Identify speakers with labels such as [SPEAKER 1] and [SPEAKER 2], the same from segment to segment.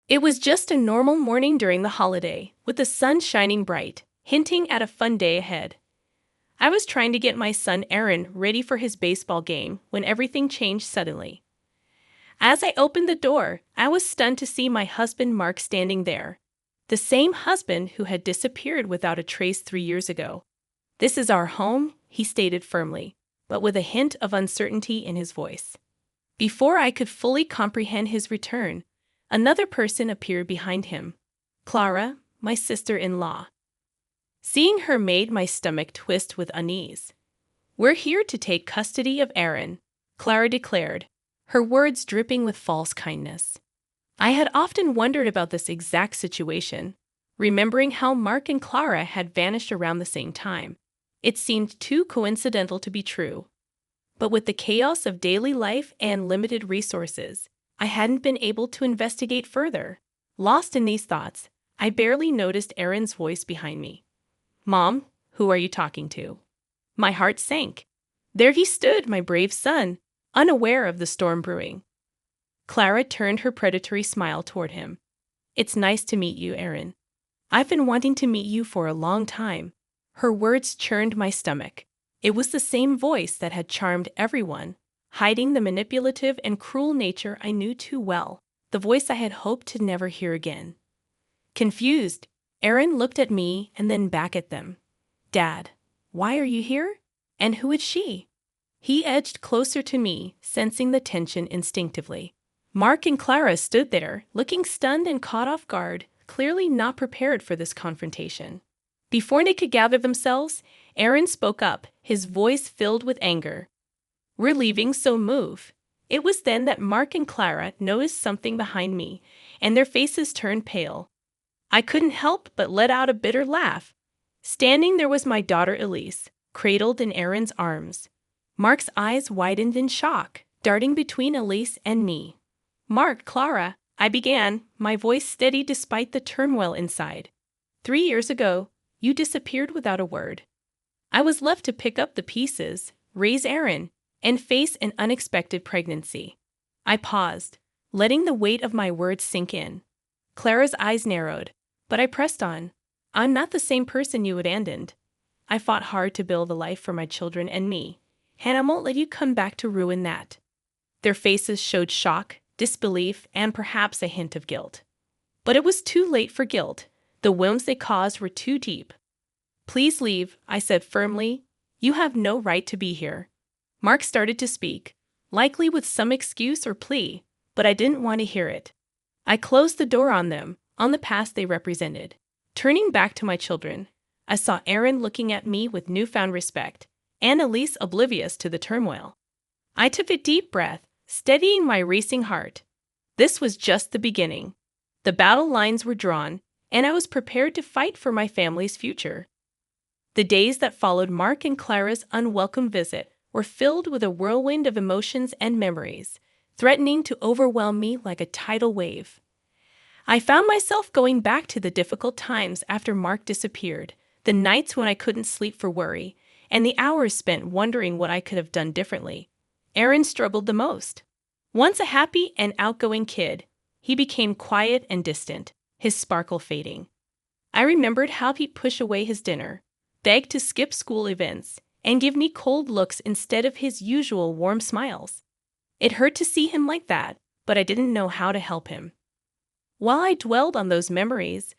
[SPEAKER 1] It was just a normal morning during the holiday, with the sun shining bright, hinting at a fun day ahead. I was trying to get my son Aaron ready for his baseball game when everything changed suddenly. As I opened the door, I was stunned to see my husband Mark standing there. The same husband who had disappeared without a trace 3 years ago. "This is our home," he stated firmly, but with a hint of uncertainty in his voice. Before I could fully comprehend his return, another person appeared behind him. Clara, my sister-in-law. Seeing her made my stomach twist with unease. "We're here to take custody of Aaron," Clara declared, her words dripping with false kindness. I had often wondered about this exact situation, remembering how Mark and Clara had vanished around the same time. It seemed too coincidental to be true. But with the chaos of daily life and limited resources, I hadn't been able to investigate further. Lost in these thoughts, I barely noticed Aaron's voice behind me. "Mom, who are you talking to?" My heart sank. There he stood, my brave son, unaware of the storm brewing. Clara turned her predatory smile toward him. "It's nice to meet you, Aaron. I've been wanting to meet you for a long time." Her words churned my stomach. It was the same voice that had charmed everyone, hiding the manipulative and cruel nature I knew too well, the voice I had hoped to never hear again. Confused, Aaron looked at me and then back at them. "Dad, why are you here? And who is she?" He edged closer to me, sensing the tension instinctively. Mark and Clara stood there, looking stunned and caught off guard, clearly not prepared for this confrontation. Before they could gather themselves, Aaron spoke up, his voice filled with anger. "We're leaving, so move." It was then that Mark and Clara noticed something behind me, and their faces turned pale. I couldn't help but let out a bitter laugh. Standing there was my daughter Elise, cradled in Aaron's arms. Mark's eyes widened in shock, darting between Elise and me. "Mark, Clara," I began, my voice steady despite the turmoil inside. "3 years ago, you disappeared without a word. I was left to pick up the pieces, raise Aaron, and face an unexpected pregnancy." I paused, letting the weight of my words sink in. Clara's eyes narrowed, but I pressed on. "I'm not the same person you abandoned. I fought hard to build a life for my children and me, and I won't let you come back to ruin that." Their faces showed shock, disbelief, and perhaps a hint of guilt. But it was too late for guilt. The wounds they caused were too deep. "Please leave," I said firmly. "You have no right to be here." Mark started to speak, likely with some excuse or plea, but I didn't want to hear it. I closed the door on them, on the past they represented. Turning back to my children, I saw Aaron looking at me with newfound respect, and Elise oblivious to the turmoil. I took a deep breath, steadying my racing heart. This was just the beginning. The battle lines were drawn, and I was prepared to fight for my family's future. The days that followed Mark and Clara's unwelcome visit were filled with a whirlwind of emotions and memories, threatening to overwhelm me like a tidal wave. I found myself going back to the difficult times after Mark disappeared, the nights when I couldn't sleep for worry, and the hours spent wondering what I could have done differently. Aaron struggled the most. Once a happy and outgoing kid, he became quiet and distant, his sparkle fading. I remembered how he'd push away his dinner, beg to skip school events, and give me cold looks instead of his usual warm smiles. It hurt to see him like that, but I didn't know how to help him. While I dwelled on those memories,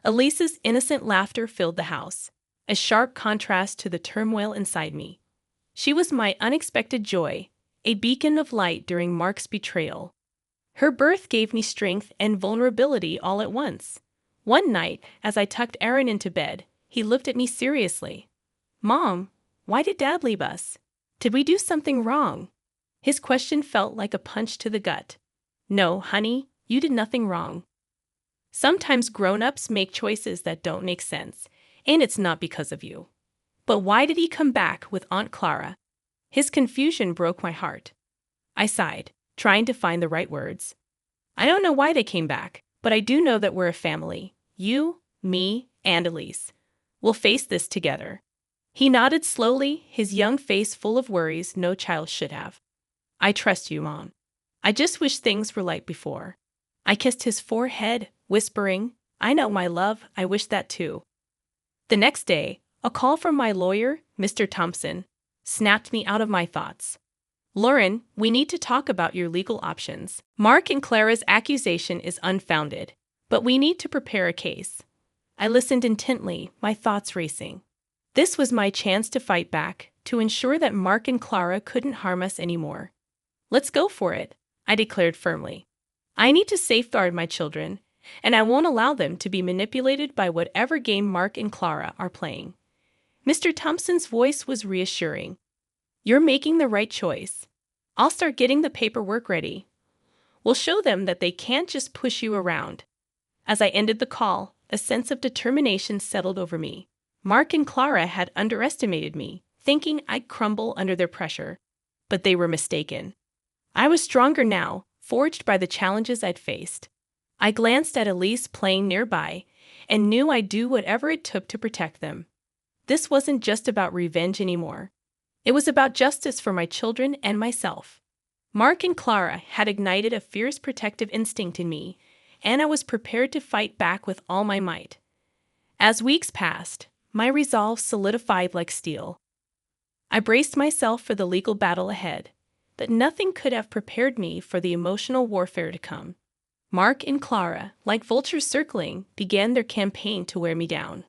[SPEAKER 1] Elise's innocent laughter filled the house, a sharp contrast to the turmoil inside me. She was my unexpected joy, a beacon of light during Mark's betrayal. Her birth gave me strength and vulnerability all at once. One night, as I tucked Aaron into bed, he looked at me seriously. "Mom, why did Dad leave us? Did we do something wrong?" His question felt like a punch to the gut. "No, honey, you did nothing wrong. Sometimes grown-ups make choices that don't make sense, and it's not because of you." "But why did he come back with Aunt Clara?" His confusion broke my heart. I sighed, trying to find the right words. "I don't know why they came back, but I do know that we're a family. You, me, and Elise. We'll face this together." He nodded slowly, his young face full of worries no child should have. "I trust you, Mom. I just wish things were like before." I kissed his forehead, whispering, "I know, my love, I wish that too." The next day, a call from my lawyer, Mr. Thompson, snapped me out of my thoughts. "Lauren, we need to talk about your legal options. Mark and Clara's accusation is unfounded, but we need to prepare a case." I listened intently, my thoughts racing. This was my chance to fight back, to ensure that Mark and Clara couldn't harm us anymore. "Let's go for it," I declared firmly. "I need to safeguard my children, and I won't allow them to be manipulated by whatever game Mark and Clara are playing." Mr. Thompson's voice was reassuring. "You're making the right choice. I'll start getting the paperwork ready. We'll show them that they can't just push you around." As I ended the call, a sense of determination settled over me. Mark and Clara had underestimated me, thinking I'd crumble under their pressure. But they were mistaken. I was stronger now, forged by the challenges I'd faced. I glanced at Elise playing nearby and knew I'd do whatever it took to protect them. This wasn't just about revenge anymore. It was about justice for my children and myself. Mark and Clara had ignited a fierce protective instinct in me, and I was prepared to fight back with all my might. As weeks passed, my resolve solidified like steel. I braced myself for the legal battle ahead, but nothing could have prepared me for the emotional warfare to come. Mark and Clara, like vultures circling, began their campaign to wear me down.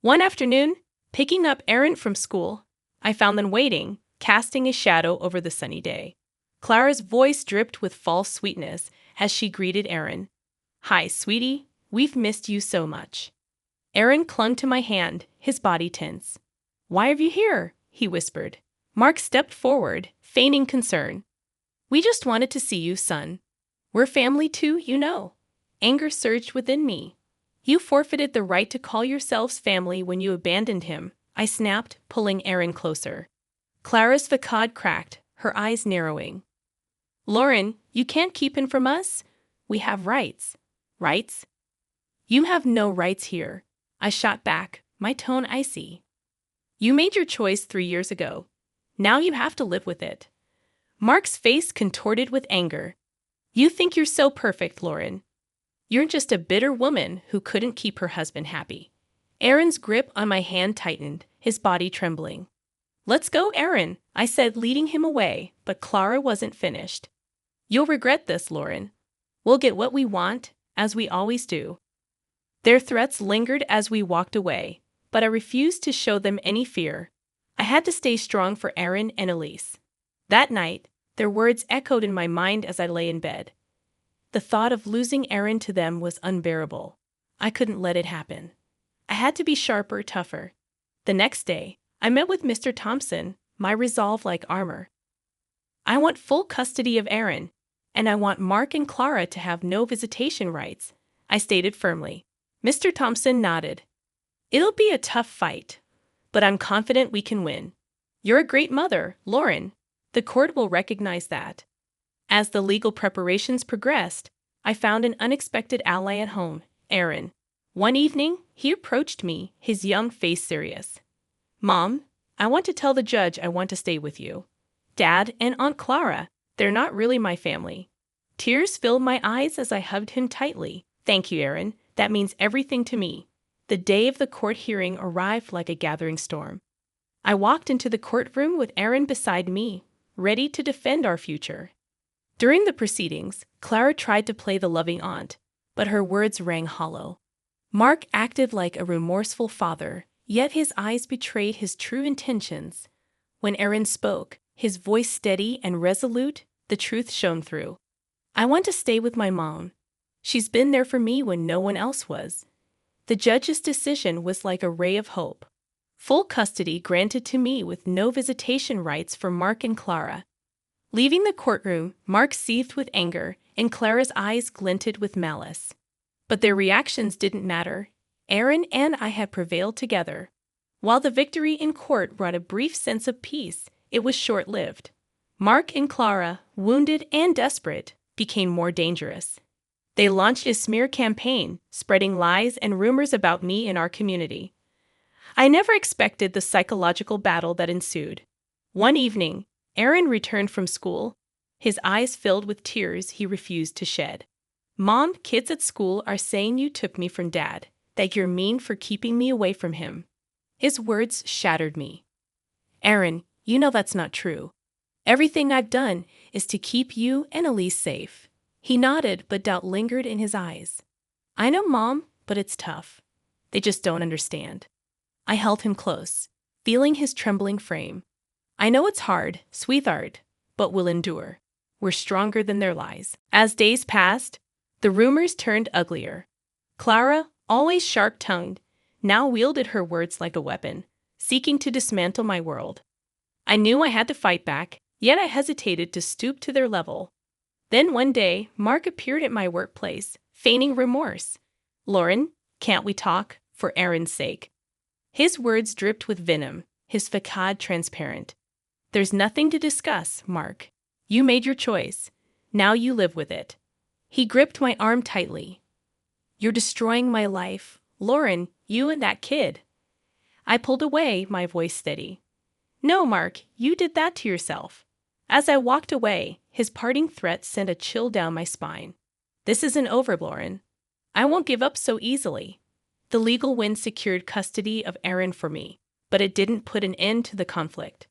[SPEAKER 1] One afternoon, picking up Aaron from school, I found them waiting, casting a shadow over the sunny day. Clara's voice dripped with false sweetness as she greeted Aaron. "Hi, sweetie. We've missed you so much." Aaron clung to my hand, his body tense. "Why are you here?" he whispered. Mark stepped forward, feigning concern. "We just wanted to see you, son. We're family too, you know." Anger surged within me. "You forfeited the right to call yourselves family when you abandoned him," I snapped, pulling Aaron closer. Clara's facade cracked, her eyes narrowing. "Lauren, you can't keep him from us. We have rights." "Rights? You have no rights here," I shot back, my tone icy. "You made your choice 3 years ago. Now you have to live with it." Mark's face contorted with anger. "You think you're so perfect, Lauren. You're just a bitter woman who couldn't keep her husband happy." Aaron's grip on my hand tightened, his body trembling. "Let's go, Aaron," I said, leading him away, but Clara wasn't finished. "You'll regret this, Lauren. We'll get what we want, as we always do." Their threats lingered as we walked away, but I refused to show them any fear. I had to stay strong for Aaron and Elise. That night, their words echoed in my mind as I lay in bed. The thought of losing Aaron to them was unbearable. I couldn't let it happen. I had to be sharper, tougher. The next day, I met with Mr. Thompson, my resolve like armor. "I want full custody of Aaron, and I want Mark and Clara to have no visitation rights," I stated firmly. Mr. Thompson nodded. "It'll be a tough fight, but I'm confident we can win. You're a great mother, Lauren. The court will recognize that." As the legal preparations progressed, I found an unexpected ally at home, Aaron. One evening, he approached me, his young face serious. "Mom, I want to tell the judge I want to stay with you. Dad and Aunt Clara, they're not really my family." Tears filled my eyes as I hugged him tightly. "Thank you, Aaron. That means everything to me." The day of the court hearing arrived like a gathering storm. I walked into the courtroom with Aaron beside me, ready to defend our future. During the proceedings, Clara tried to play the loving aunt, but her words rang hollow. Mark acted like a remorseful father, yet his eyes betrayed his true intentions. When Aaron spoke, his voice steady and resolute, the truth shone through. "I want to stay with my mom. She's been there for me when no one else was." The judge's decision was like a ray of hope. Full custody granted to me with no visitation rights for Mark and Clara. Leaving the courtroom, Mark seethed with anger, and Clara's eyes glinted with malice. But their reactions didn't matter. Aaron and I had prevailed together. While the victory in court brought a brief sense of peace, it was short-lived. Mark and Clara, wounded and desperate, became more dangerous. They launched a smear campaign, spreading lies and rumors about me in our community. I never expected the psychological battle that ensued. One evening, Aaron returned from school, his eyes filled with tears he refused to shed. Mom, kids at school are saying you took me from Dad, that you're mean for keeping me away from him. His words shattered me. Aaron, you know that's not true. Everything I've done is to keep you and Elise safe. He nodded, but doubt lingered in his eyes. I know, Mom, but it's tough. They just don't understand. I held him close, feeling his trembling frame. I know it's hard, sweetheart, but we'll endure. We're stronger than their lies. As days passed, the rumors turned uglier. Clara, always sharp-tongued, now wielded her words like a weapon, seeking to dismantle my world. I knew I had to fight back, yet I hesitated to stoop to their level. Then one day, Mark appeared at my workplace, feigning remorse. Lauren, can't we talk, for Aaron's sake? His words dripped with venom, his facade transparent. There's nothing to discuss, Mark. You made your choice. Now you live with it. He gripped my arm tightly. You're destroying my life. Lauren, you and that kid. I pulled away, my voice steady. No, Mark, you did that to yourself. As I walked away, his parting threat sent a chill down my spine. This isn't over, Lauren. I won't give up so easily. The legal win secured custody of Aaron for me, but it didn't put an end to the conflict.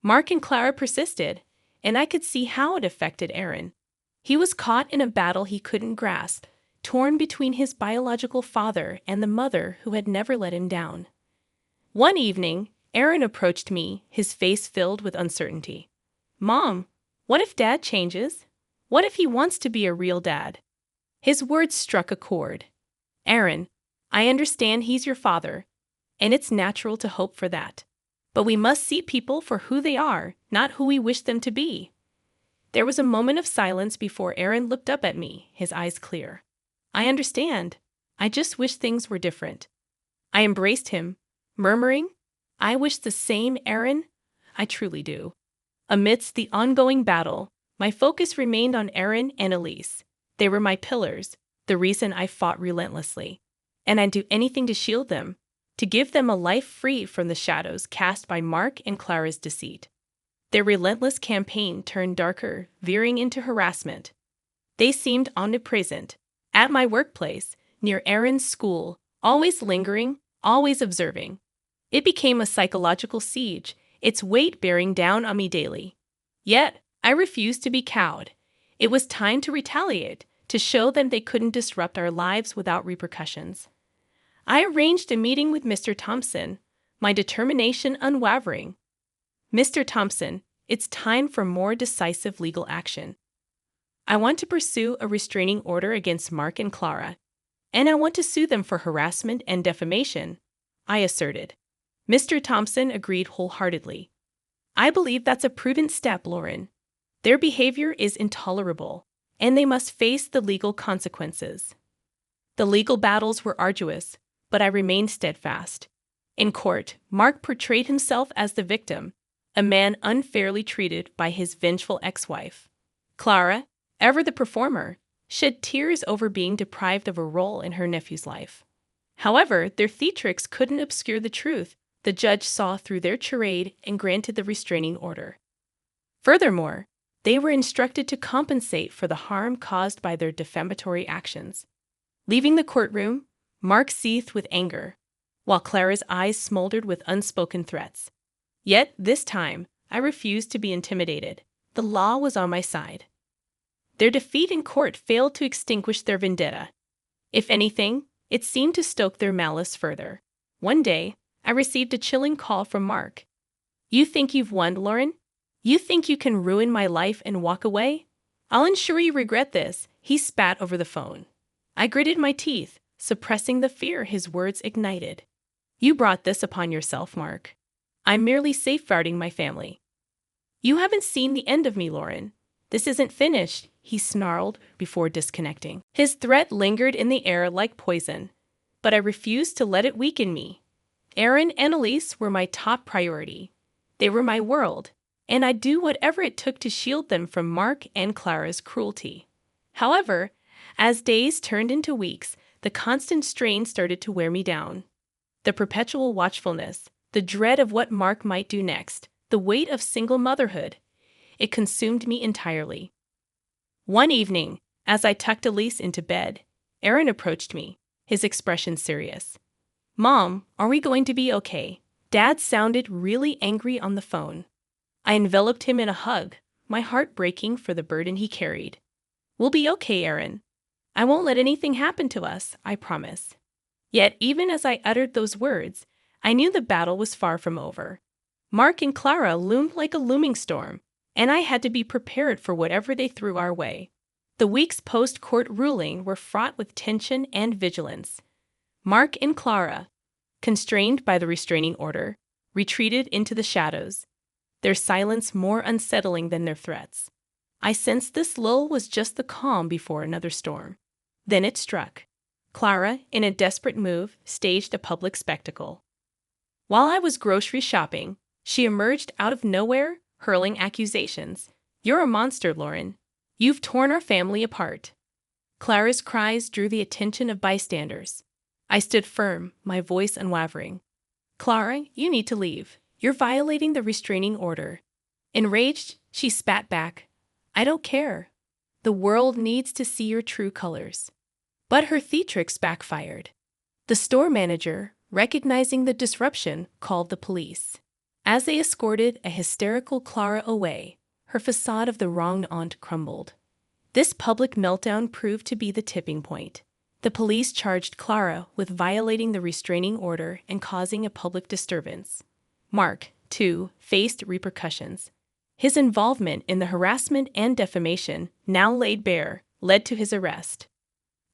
[SPEAKER 1] Mark and Clara persisted, and I could see how it affected Aaron. He was caught in a battle he couldn't grasp, torn between his biological father and the mother who had never let him down. One evening, Aaron approached me, his face filled with uncertainty. Mom, what if Dad changes? What if he wants to be a real dad? His words struck a chord. Aaron, I understand he's your father, and it's natural to hope for that. But we must see people for who they are, not who we wish them to be. There was a moment of silence before Aaron looked up at me, his eyes clear. I understand. I just wish things were different. I embraced him, murmuring, I wish the same, Aaron. I truly do. Amidst the ongoing battle, my focus remained on Aaron and Elise. They were my pillars, the reason I fought relentlessly. And I'd do anything to shield them, to give them a life free from the shadows cast by Mark and Clara's deceit. Their relentless campaign turned darker, veering into harassment. They seemed omnipresent, at my workplace, near Aaron's school, always lingering, always observing. It became a psychological siege, its weight bearing down on me daily. Yet, I refused to be cowed. It was time to retaliate, to show them they couldn't disrupt our lives without repercussions. I arranged a meeting with Mr. Thompson, my determination unwavering. Mr. Thompson, it's time for more decisive legal action. I want to pursue a restraining order against Mark and Clara, and I want to sue them for harassment and defamation, I asserted. Mr. Thompson agreed wholeheartedly. I believe that's a prudent step, Lauren. Their behavior is intolerable, and they must face the legal consequences. The legal battles were arduous, but I remained steadfast. In court, Mark portrayed himself as the victim, a man unfairly treated by his vengeful ex-wife. Clara, ever the performer, shed tears over being deprived of a role in her nephew's life. However, their theatrics couldn't obscure the truth. The judge saw through their charade and granted the restraining order. Furthermore, they were instructed to compensate for the harm caused by their defamatory actions. Leaving the courtroom, Mark seethed with anger, while Clara's eyes smoldered with unspoken threats. Yet, this time, I refused to be intimidated. The law was on my side. Their defeat in court failed to extinguish their vendetta. If anything, it seemed to stoke their malice further. One day, I received a chilling call from Mark. You think you've won, Lauren? You think you can ruin my life and walk away? I'll ensure you regret this, he spat over the phone. I gritted my teeth, suppressing the fear his words ignited. You brought this upon yourself, Mark. I'm merely safeguarding my family. You haven't seen the end of me, Lauren. This isn't finished, he snarled before disconnecting. His threat lingered in the air like poison, but I refused to let it weaken me. Aaron and Elise were my top priority. They were my world, and I'd do whatever it took to shield them from Mark and Clara's cruelty. However, as days turned into weeks, the constant strain started to wear me down. The perpetual watchfulness, the dread of what Mark might do next, the weight of single motherhood, it consumed me entirely. One evening, As I tucked Elise into bed, Aaron approached me, his expression serious. "Mom, are we going to be okay?" Dad sounded really angry on the phone. I enveloped him in a hug, my heart breaking for the burden he carried. "We'll be okay, Aaron. I won't let anything happen to us, I promise." Yet even as I uttered those words, I knew the battle was far from over. Mark and Clara loomed like a looming storm, and I had to be prepared for whatever they threw our way. The weeks post-court ruling were fraught with tension and vigilance. Mark and Clara, constrained by the restraining order, retreated into the shadows, their silence more unsettling than their threats. I sensed this lull was just the calm before another storm. Then it struck. Clara, in a desperate move, staged a public spectacle. While I was grocery shopping, she emerged out of nowhere, hurling accusations. "You're a monster, Lauren. You've torn our family apart." Clara's cries drew the attention of bystanders. I stood firm, my voice unwavering. "Clara, you need to leave. You're violating the restraining order." Enraged, she spat back. "I don't care. The world needs to see your true colors." But her theatrics backfired. The store manager, recognizing the disruption, called the police. As they escorted a hysterical Clara away, her facade of the wronged aunt crumbled. This public meltdown proved to be the tipping point. The police charged Clara with violating the restraining order and causing a public disturbance. Mark, too, faced repercussions. His involvement in the harassment and defamation, now laid bare, led to his arrest.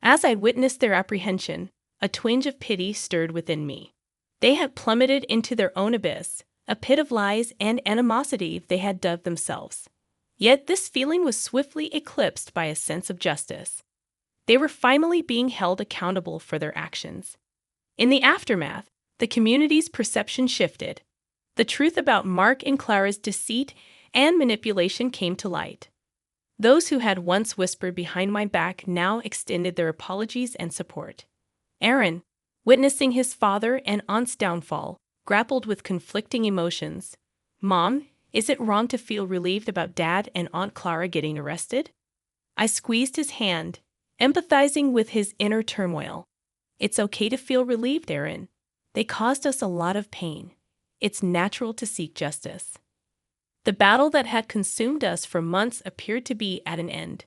[SPEAKER 1] As I witnessed their apprehension, a twinge of pity stirred within me. They had plummeted into their own abyss, a pit of lies and animosity they had dug themselves. Yet this feeling was swiftly eclipsed by a sense of justice. They were finally being held accountable for their actions. In the aftermath, the community's perception shifted. The truth about Mark and Clara's deceit and manipulation came to light. Those who had once whispered behind my back now extended their apologies and support. Aaron, witnessing his father and aunt's downfall, grappled with conflicting emotions. "Mom, is it wrong to feel relieved about Dad and Aunt Clara getting arrested?" I squeezed his hand, empathizing with his inner turmoil. "It's okay to feel relieved, Aaron. They caused us a lot of pain. It's natural to seek justice." The battle that had consumed us for months appeared to be at an end.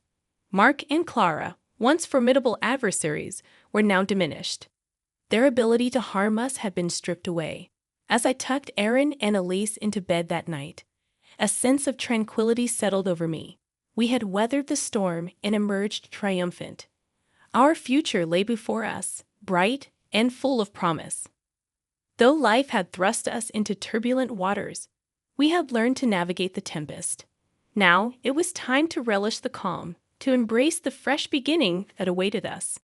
[SPEAKER 1] Mark and Clara, once formidable adversaries, were now diminished. Their ability to harm us had been stripped away. As I tucked Aaron and Elise into bed that night, a sense of tranquility settled over me. We had weathered the storm and emerged triumphant. Our future lay before us, bright and full of promise. Though life had thrust us into turbulent waters, we had learned to navigate the tempest. Now it was time to relish the calm, to embrace the fresh beginning that awaited us.